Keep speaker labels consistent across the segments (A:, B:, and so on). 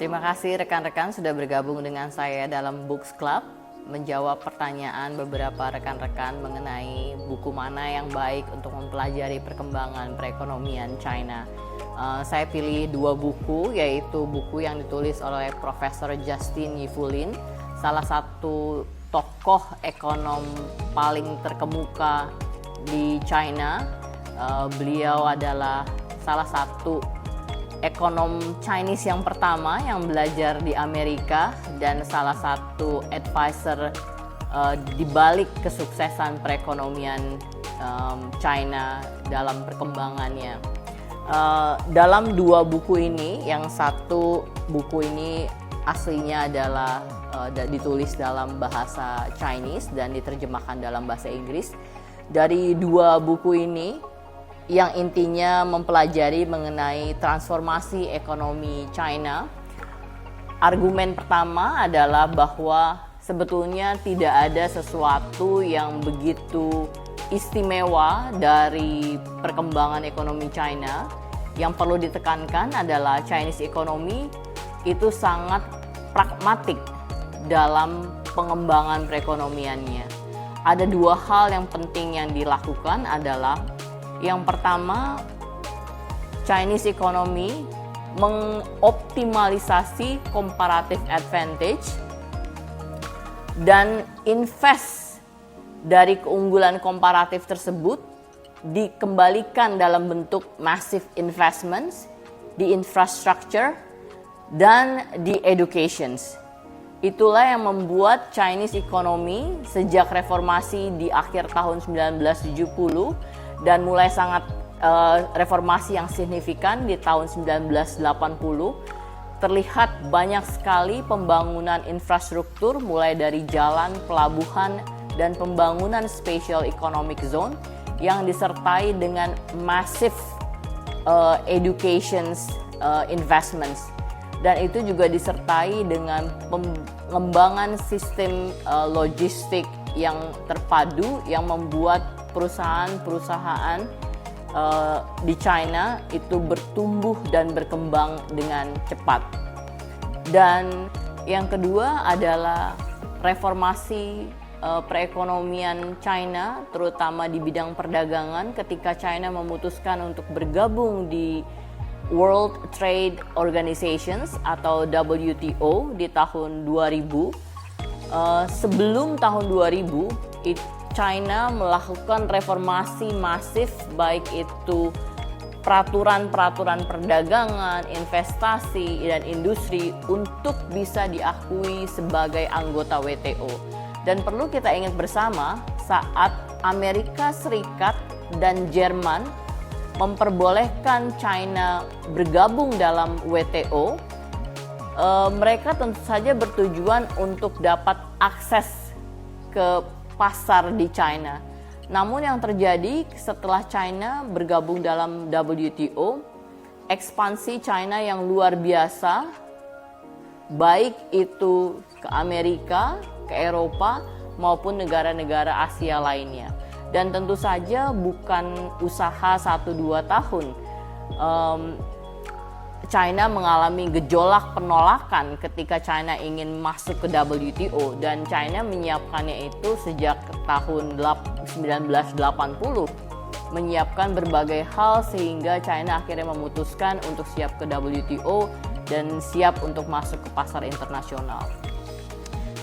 A: Terima kasih rekan-rekan sudah bergabung dengan saya dalam Books Club, menjawab pertanyaan beberapa rekan-rekan mengenai buku mana yang baik untuk mempelajari perkembangan perekonomian China. Saya pilih dua buku, yaitu buku yang ditulis oleh Profesor Justin Yifulin, salah satu tokoh ekonom paling terkemuka di China. Beliau adalah salah satu ekonom Chinese yang pertama yang belajar di Amerika dan salah satu advisor di balik kesuksesan perekonomian China dalam perkembangannya. Dalam dua buku ini, yang satu buku ini aslinya adalah ditulis dalam bahasa Chinese dan diterjemahkan dalam bahasa Inggris. Dari dua buku ini, yang intinya mempelajari mengenai transformasi ekonomi China. Argumen pertama adalah bahwa sebetulnya tidak ada sesuatu yang begitu istimewa dari perkembangan ekonomi China. Yang perlu ditekankan adalah Chinese economy itu sangat pragmatik dalam pengembangan perekonomiannya. Ada dua hal yang penting yang dilakukan adalah yang pertama, Chinese economy mengoptimalisasi comparative advantage dan invest dari keunggulan komparatif tersebut dikembalikan dalam bentuk massive investments di infrastructure dan di education. Itulah yang membuat Chinese economy sejak reformasi di akhir tahun 1970 dan mulai sangat reformasi yang signifikan di tahun 1980, terlihat banyak sekali pembangunan infrastruktur mulai dari jalan, pelabuhan, dan pembangunan special economic zone yang disertai dengan massive education investments. Dan itu juga disertai dengan pengembangan sistem logistik yang terpadu yang membuat perusahaan-perusahaan di China itu bertumbuh dan berkembang dengan cepat. Dan yang kedua adalah reformasi perekonomian China, terutama di bidang perdagangan ketika China memutuskan untuk bergabung di World Trade Organizations atau WTO di tahun 2000. Sebelum tahun 2000, China melakukan reformasi masif, baik itu peraturan-peraturan perdagangan, investasi, dan industri untuk bisa diakui sebagai anggota WTO. Dan perlu kita ingat bersama, saat Amerika Serikat dan Jerman memperbolehkan China bergabung dalam WTO, mereka tentu saja bertujuan untuk dapat akses ke pasar di China. Namun yang terjadi setelah China bergabung dalam WTO, ekspansi China yang luar biasa, baik itu ke Amerika, ke Eropa, maupun negara-negara Asia lainnya. Dan tentu saja bukan usaha 1-2 tahun. China mengalami gejolak penolakan ketika China ingin masuk ke WTO, dan China menyiapkannya itu sejak tahun 1980, menyiapkan berbagai hal sehingga China akhirnya memutuskan untuk siap ke WTO dan siap untuk masuk ke pasar internasional.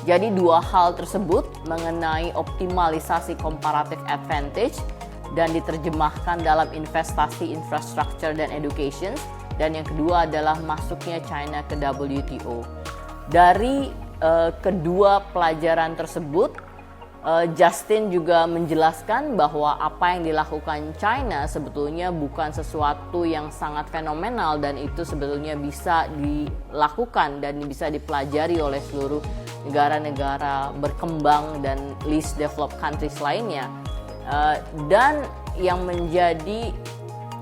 A: Jadi dua hal tersebut mengenai optimalisasi comparative advantage dan diterjemahkan dalam investasi, infrastructure, dan education. Dan yang kedua adalah masuknya China ke WTO. Dari kedua pelajaran tersebut, Justin juga menjelaskan bahwa apa yang dilakukan China sebetulnya bukan sesuatu yang sangat fenomenal, dan itu sebetulnya bisa dilakukan dan bisa dipelajari oleh seluruh negara-negara berkembang dan least developed countries lainnya. Dan yang menjadi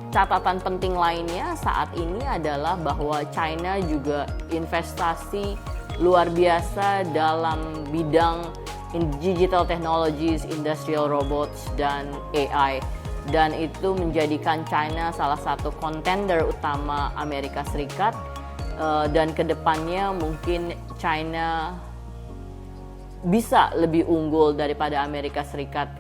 A: catatan penting lainnya saat ini adalah bahwa China juga investasi luar biasa dalam bidang digital technologies, industrial robots, dan AI. Dan itu menjadikan China salah satu kontender utama Amerika Serikat dan kedepannya mungkin China bisa lebih unggul daripada Amerika Serikat,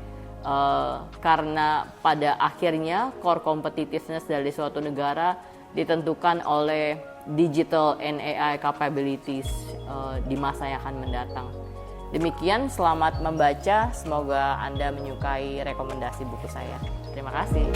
A: karena pada akhirnya core competitiveness dari suatu negara ditentukan oleh digital and AI capabilities di masa yang akan mendatang. Demikian, selamat membaca, semoga Anda menyukai rekomendasi buku saya. Terima kasih.